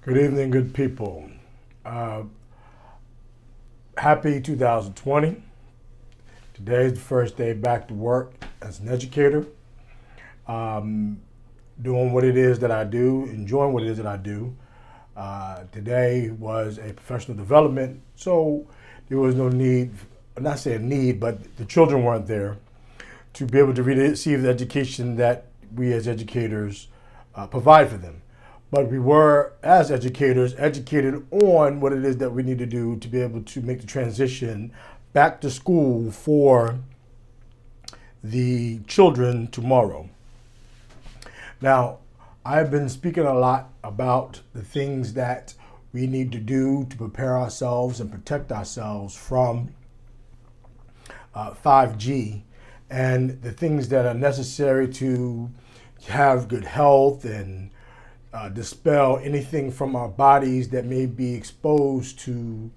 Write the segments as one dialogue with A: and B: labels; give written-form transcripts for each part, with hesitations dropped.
A: Good evening, good people. Uh, Happy 2020. Today is the first day back to work as an educator, doing what it is that I do, enjoying what it is that I do. Today was a professional development, so there was no need, not saying need, but the children weren't there to be able to receive the education that we as educators provide for them. But we were, as educators, educated on what it is that we need to do to be able to make the transition back to school for the children tomorrow. Now, I've been speaking a lot about the things that we need to do to prepare ourselves and protect ourselves from 5G and the things that are necessary to have good health and dispel anything from our bodies that may be exposed to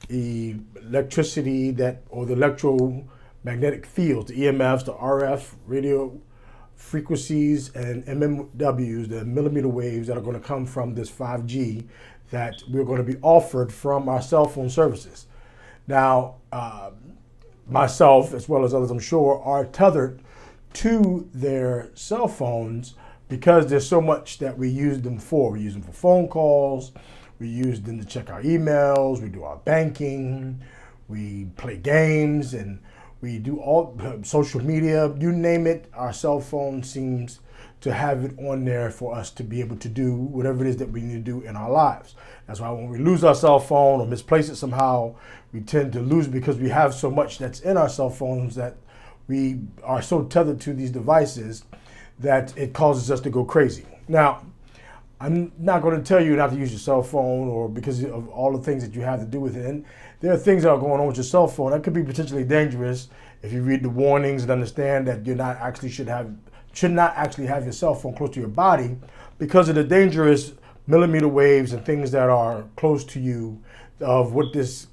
A: the electricity or the electromagnetic fields, the EMFs, the RF, radio frequencies, and MMWs, the millimeter waves that are going to come from this 5G that we're going to be offered from our cell phone services. Now, myself, as well as others I'm sure, are tethered to their cell phones because there's so much that we use them for. We use them for phone calls, we use them to check our emails, we do our banking, we play games, and we do all social media, you name it. Our cell phone seems to have it on there for us to be able to do whatever it is that we need to do in our lives. That's why when we lose our cell phone or misplace it somehow, we tend to lose it because we have so much that's in our cell phones that we are so tethered to these devices that it causes us to go crazy. Now, I'm not going to tell you not to use your cell phone or because of all the things that you have to do with it. And there are things that are going on with your cell phone that could be potentially dangerous if you read the warnings and understand that should not actually have your cell phone close to your body because of the dangerous millimeter waves and things that are close to you of what this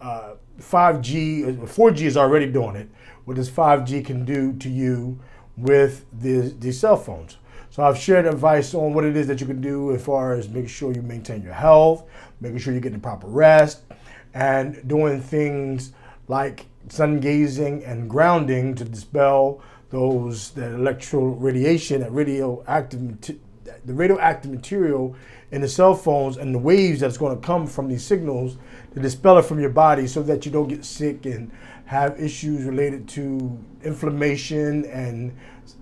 A: 5G, 4G is already doing it, what this 5G can do to you with these cell phones. So I've shared advice on what it is that you can do as far as making sure you maintain your health, making sure you get the proper rest, and doing things like sun gazing and grounding to dispel that electro radiation, the radioactive material in the cell phones and the waves that's going to come from these signals to dispel it from your body so that you don't get sick and have issues related to inflammation and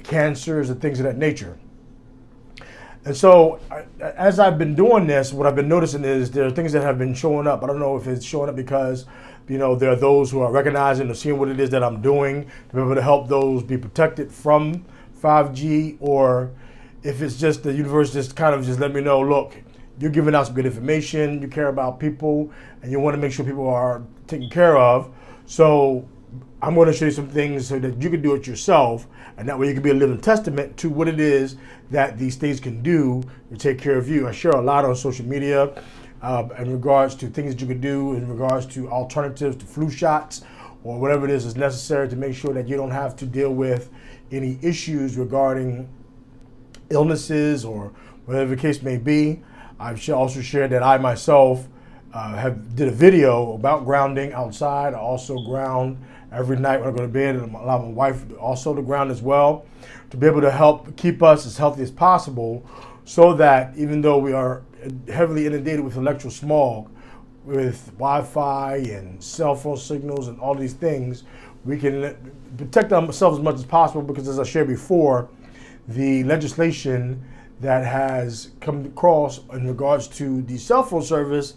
A: cancers and things of that nature. And so as I've been doing this, what I've been noticing is there are things that have been showing up. I don't know if it's showing up because, there are those who are recognizing or seeing what it is that I'm doing to be able to help those be protected from 5G, or if it's just the universe just kind of just let me know, look, you're giving out some good information, you care about people, and you want to make sure people are taken care of. So I'm going to show you some things so that you can do it yourself, and that way you can be a living testament to what it is that these things can do to take care of you. I share a lot on social media in regards to things that you can do in regards to alternatives to flu shots or whatever it is necessary to make sure that you don't have to deal with any issues regarding illnesses or whatever the case may be. I've also shared that I myself did a video about grounding outside. I also ground every night when I go to bed, and allow my wife also to ground as well, to be able to help keep us as healthy as possible, so that even though we are heavily inundated with electro smog, with Wi-Fi and cell phone signals and all these things, we can protect ourselves as much as possible because, as I shared before, the legislation that has come across in regards to the cell phone service,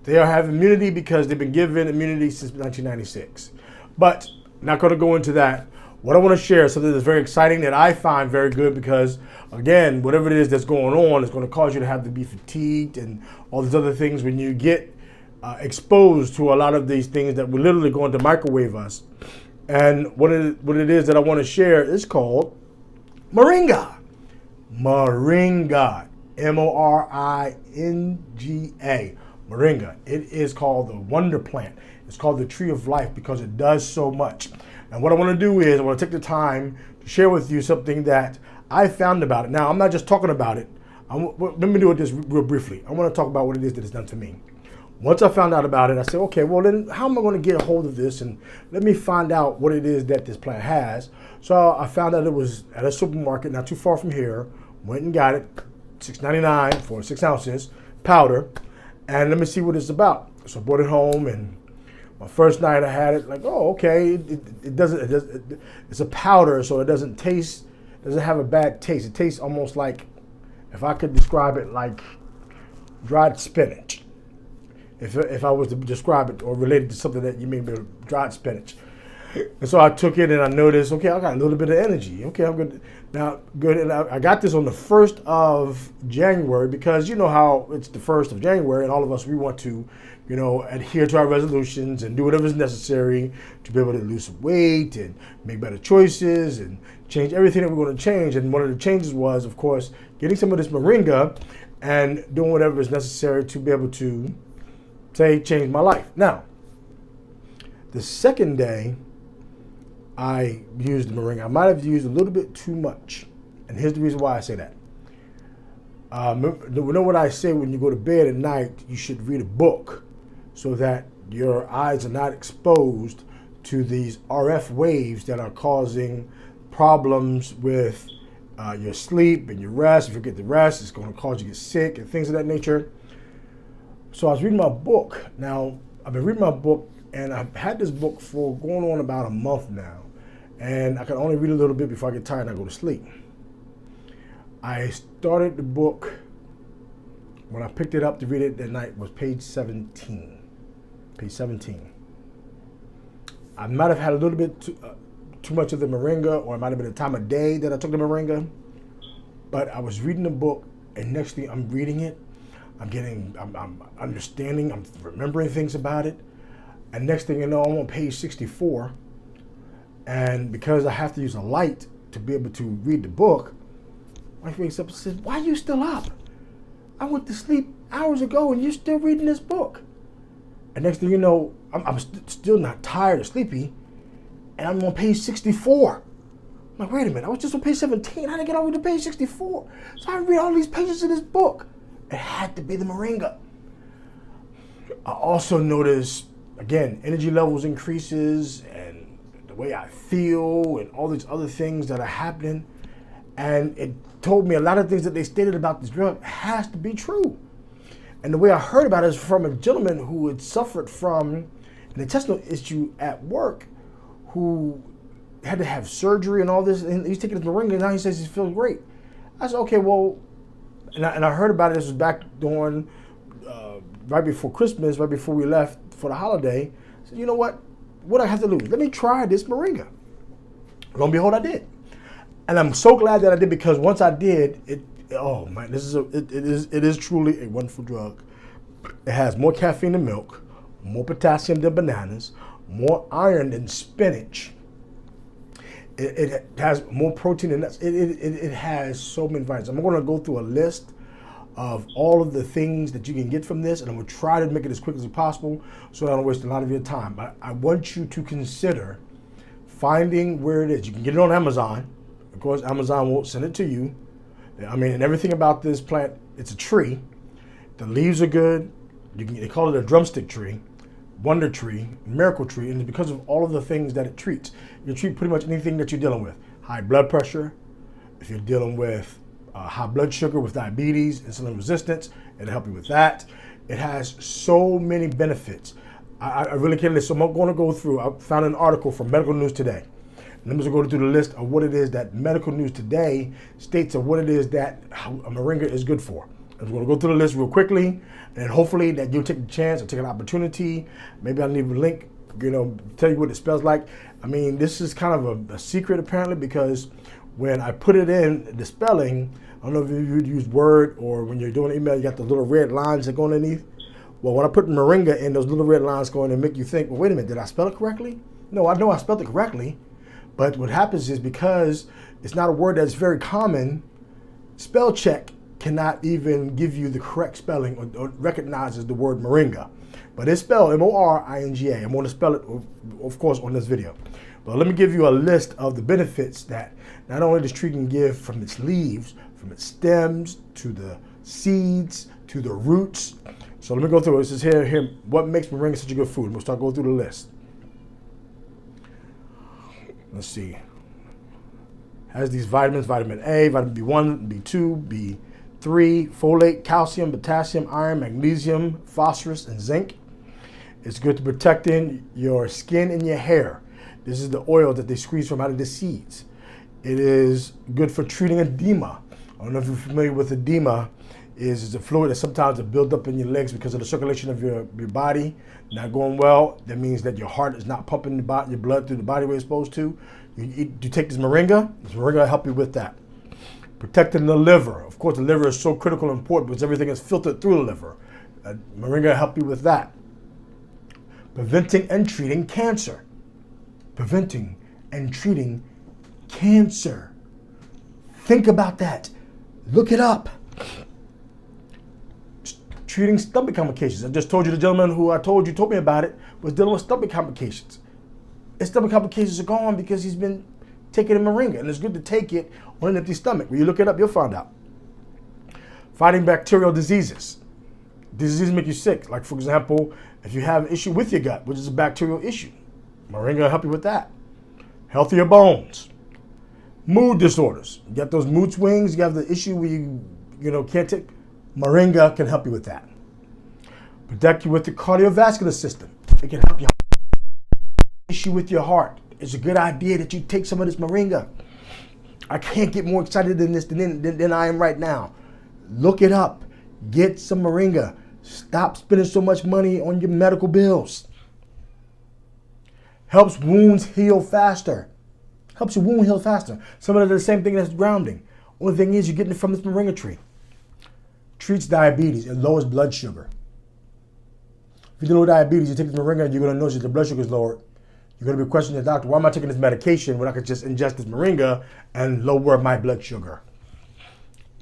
A: they have immunity because they've been given immunity since 1996. But not going to go into that. What I want to share is something that's very exciting that I find very good because, again, whatever it is that's going on is going to cause you to have to be fatigued and all these other things when you get exposed to a lot of these things that we're literally going to microwave us. And what it is that I want to share is called Moringa. Moringa. Moringa. Moringa. It is called the wonder plant. It's called the tree of life because it does so much. And what I want to do is I want to take the time to share with you something that I found about it. Now, I'm not just talking about it. Let me do it just real briefly. I want to talk about what it is that it's done to me. Once I found out about it, I said, okay, well then how am I going to get a hold of this, and let me find out what it is that this plant has. So I found out it was at a supermarket not too far from here. Went and got it, $6.99 for 6 ounces, powder, and let me see what it's about. So I brought it home, and my first night I had it, like, oh, okay, it's a powder, so it doesn't have a bad taste. It tastes almost like, if I could describe it, like dried spinach. If I was to describe it or relate it to something that you may be dried spinach. And so I took it and I noticed, okay, I got a little bit of energy. Okay, I'm good. Now, good. And I got this on the 1st of January because you know how it's the 1st of January and all of us, we want to, adhere to our resolutions and do whatever is necessary to be able to lose some weight and make better choices and change everything that we're going to change. And one of the changes was, of course, getting some of this moringa and doing whatever is necessary to be able to, change my life. Now, the second day, I used the moringa. I might have used a little bit too much. And here's the reason why I say that. You know what I say when you go to bed at night, you should read a book so that your eyes are not exposed to these RF waves that are causing problems with your sleep and your rest. If you get the rest, it's going to cause you to get sick and things of that nature. So I was reading my book. Now, I've been reading my book, and I've had this book for going on about a month now. And I can only read a little bit before I get tired and I go to sleep. I started the book, when I picked it up to read it that night, was page 17. Page 17. I might have had a little bit too much of the moringa, or it might have been the time of day that I took the moringa. But I was reading the book, and next thing I'm reading it, I'm understanding, I'm remembering things about it. And next thing you know, I'm on page 64. And because I have to use a light to be able to read the book, my wife wakes up and says, why are you still up? I went to sleep hours ago and you're still reading this book. And next thing you know, I'm still not tired or sleepy. And I'm on page 64. I'm like, wait a minute, I was just on page 17. How did I get all the way to page 64? So I read all these pages of this book. It had to be the moringa. I also noticed, again, energy levels increases and the way I feel and all these other things that are happening. And it told me a lot of things that they stated about this drug has to be true. And the way I heard about it is from a gentleman who had suffered from an intestinal issue at work, who had to have surgery and all this, and he's taking his moringa, and now he says he's feeling great. I said, okay, well, and I heard about it, this was back during, right before Christmas, right before we left for the holiday. I said, you know what do I have to lose? Let me try this moringa. Lo and behold, I did. And I'm so glad that I did, because once I did, oh man, it is truly a wonderful drug. It has more caffeine than milk, more potassium than bananas, more iron than spinach. It has more protein than nuts. It has so many vitamins. I'm going to go through a list of all of the things that you can get from this, and I'm going to try to make it as quick as possible so that I don't waste a lot of your time. But I want you to consider finding where it is. You can get it on Amazon. Of course, Amazon won't send it to you. I mean, and everything about this plant, it's a tree. The leaves are good. They call it a drumstick tree, wonder tree, miracle tree, and it's because of all of the things that it treats. You treat pretty much anything that you're dealing with. High blood pressure, if you're dealing with high blood sugar with diabetes, insulin resistance, it'll help you with that. It has so many benefits. I really can't list. So I'm going to go through. I found an article from Medical News Today. And I'm just going to go through the list of what it is that Medical News Today states of what it is that a moringa is good for. I'm going to go through the list real quickly, and hopefully that you'll take the chance or take an opportunity. Maybe I'll leave a link, tell you what it spells like. I mean, this is kind of a secret apparently, because when I put it in the spelling, I don't know if you use Word or when you're doing email, you got the little red lines that go underneath. Well, when I put moringa in, those little red lines go in and make you think, well, wait a minute, did I spell it correctly? No, I know I spelled it correctly. But what happens is, because it's not a word that's very common, spell check cannot even give you the correct spelling or recognizes the word moringa. But it's spelled M-O-R-I-N-G-A. I'm going to spell it, of course, on this video. But let me give you a list of the benefits that not only this tree can give from its leaves, from its stems to the seeds to the roots. So let me go through it. This is here. What makes moringa such a good food? We'll start going through the list. Let's see. Has these vitamins: vitamin A, vitamin B1, B2, B3, folate, calcium, potassium, iron, magnesium, phosphorus, and zinc. It's good to protecting your skin and your hair. This is the oil that they squeeze from out of the seeds. It is good for treating edema. I don't know if you're familiar with edema. Is a fluid that sometimes is built up in your legs because of the circulation of your body not going well. That means that your heart is not pumping your blood through the body where it's supposed to. You take this moringa will help you with that. Protecting the liver. Of course, the liver is so critical and important because everything is filtered through the liver. Moringa will help you with that. Preventing and treating cancer. Preventing and treating cancer. Think about that. Look it up. Treating stomach complications. I just told you the gentleman who told me about it was dealing with stomach complications. His stomach complications are gone because he's been taking a moringa, and it's good to take it on an empty stomach. When you look it up, you'll find out. Fighting bacterial diseases. Diseases make you sick. Like, for example, if you have an issue with your gut, which is a bacterial issue, moringa will help you with that. Healthier bones. Mood disorders. You got those mood swings. You have the issue where you can't take. Moringa can help you with that. Protect you with the cardiovascular system. It can help you. Issue with your heart. It's a good idea that you take some of this moringa. I can't get more excited than this than I am right now. Look it up. Get some moringa. Stop spending so much money on your medical bills. Helps wounds heal faster. Helps your wound heal faster. Some of it is the same thing as grounding. Only thing is you're getting it from this moringa tree. Treats diabetes and lowers blood sugar. If you deal with diabetes, you take this moringa and you're going to notice that your blood sugar is lowered. You're going to be questioning the doctor, why am I taking this medication when I could just ingest this moringa and lower my blood sugar?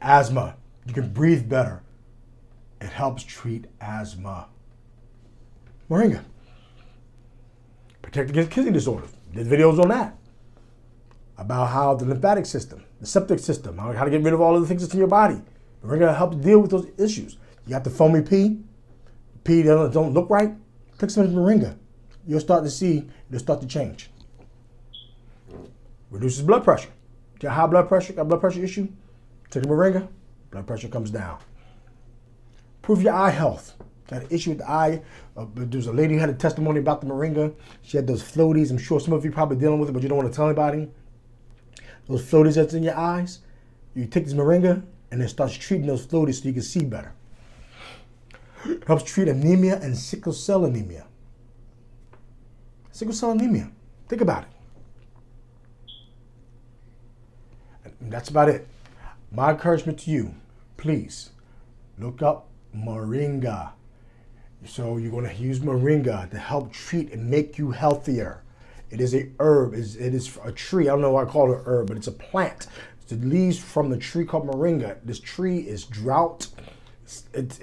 A: Asthma. You can breathe better. It helps treat asthma. Moringa. Protect against kidney disorders. There's videos on that. About how the lymphatic system, the septic system, how to get rid of all of the things that's in your body. Moringa helps deal with those issues. You got the foamy pee. Pee that don't look right. Take some of the moringa. You'll start to see, it'll start to change. Reduces blood pressure. Got high blood pressure, got a blood pressure issue? Take the moringa, blood pressure comes down. Improve your eye health. Got an issue with the eye. There's a lady who had a testimony about the moringa. She had those floaties. I'm sure some of you probably dealing with it, but you don't want to tell anybody. Those floaties that's in your eyes, you take this moringa and it starts treating those floaties so you can see better. Helps treat anemia and sickle cell anemia. Sickle cell anemia. Think about it. And that's about it. My encouragement to you, please look up moringa. So you're going to use moringa to help treat and make you healthier. It is a herb. It is a tree. I don't know why I call it a herb, but it's a plant. It's the leaves from the tree called moringa. This tree is drought. It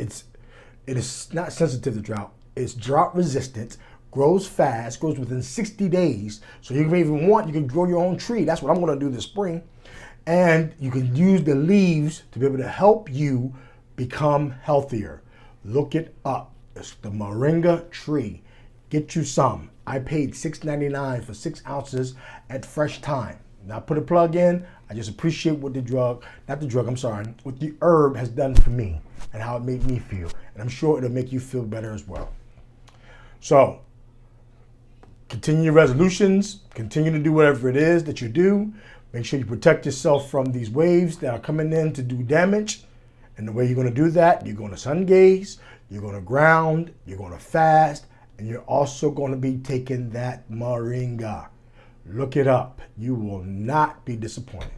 A: is not sensitive to drought. It's drought resistant. Grows fast. Grows within 60 days. So you can you can grow your own tree. That's what I'm going to do this spring. And you can use the leaves to be able to help you become healthier. Look it up. It's the moringa tree. Get you some. I paid $6.99 for 6 ounces at Fresh Time. Now put a plug in. I just appreciate what what the herb has done for me and how it made me feel. And I'm sure it'll make you feel better as well. So continue your resolutions. Continue to do whatever it is that you do. Make sure you protect yourself from these waves that are coming in to do damage. And the way you're going to do that, you're going to sun gaze, you're going to ground, you're going to fast, and you're also going to be taking that moringa. Look it up. You will not be disappointed.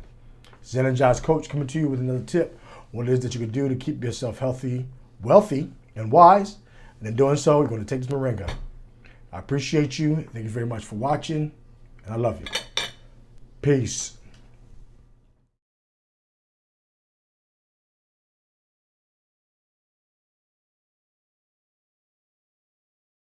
A: This is Energized Coach coming to you with another tip. What it is that you can do to keep yourself healthy, wealthy, and wise. And in doing so, you're going to take this moringa. I appreciate you. Thank you very much for watching, and I love you. Peace.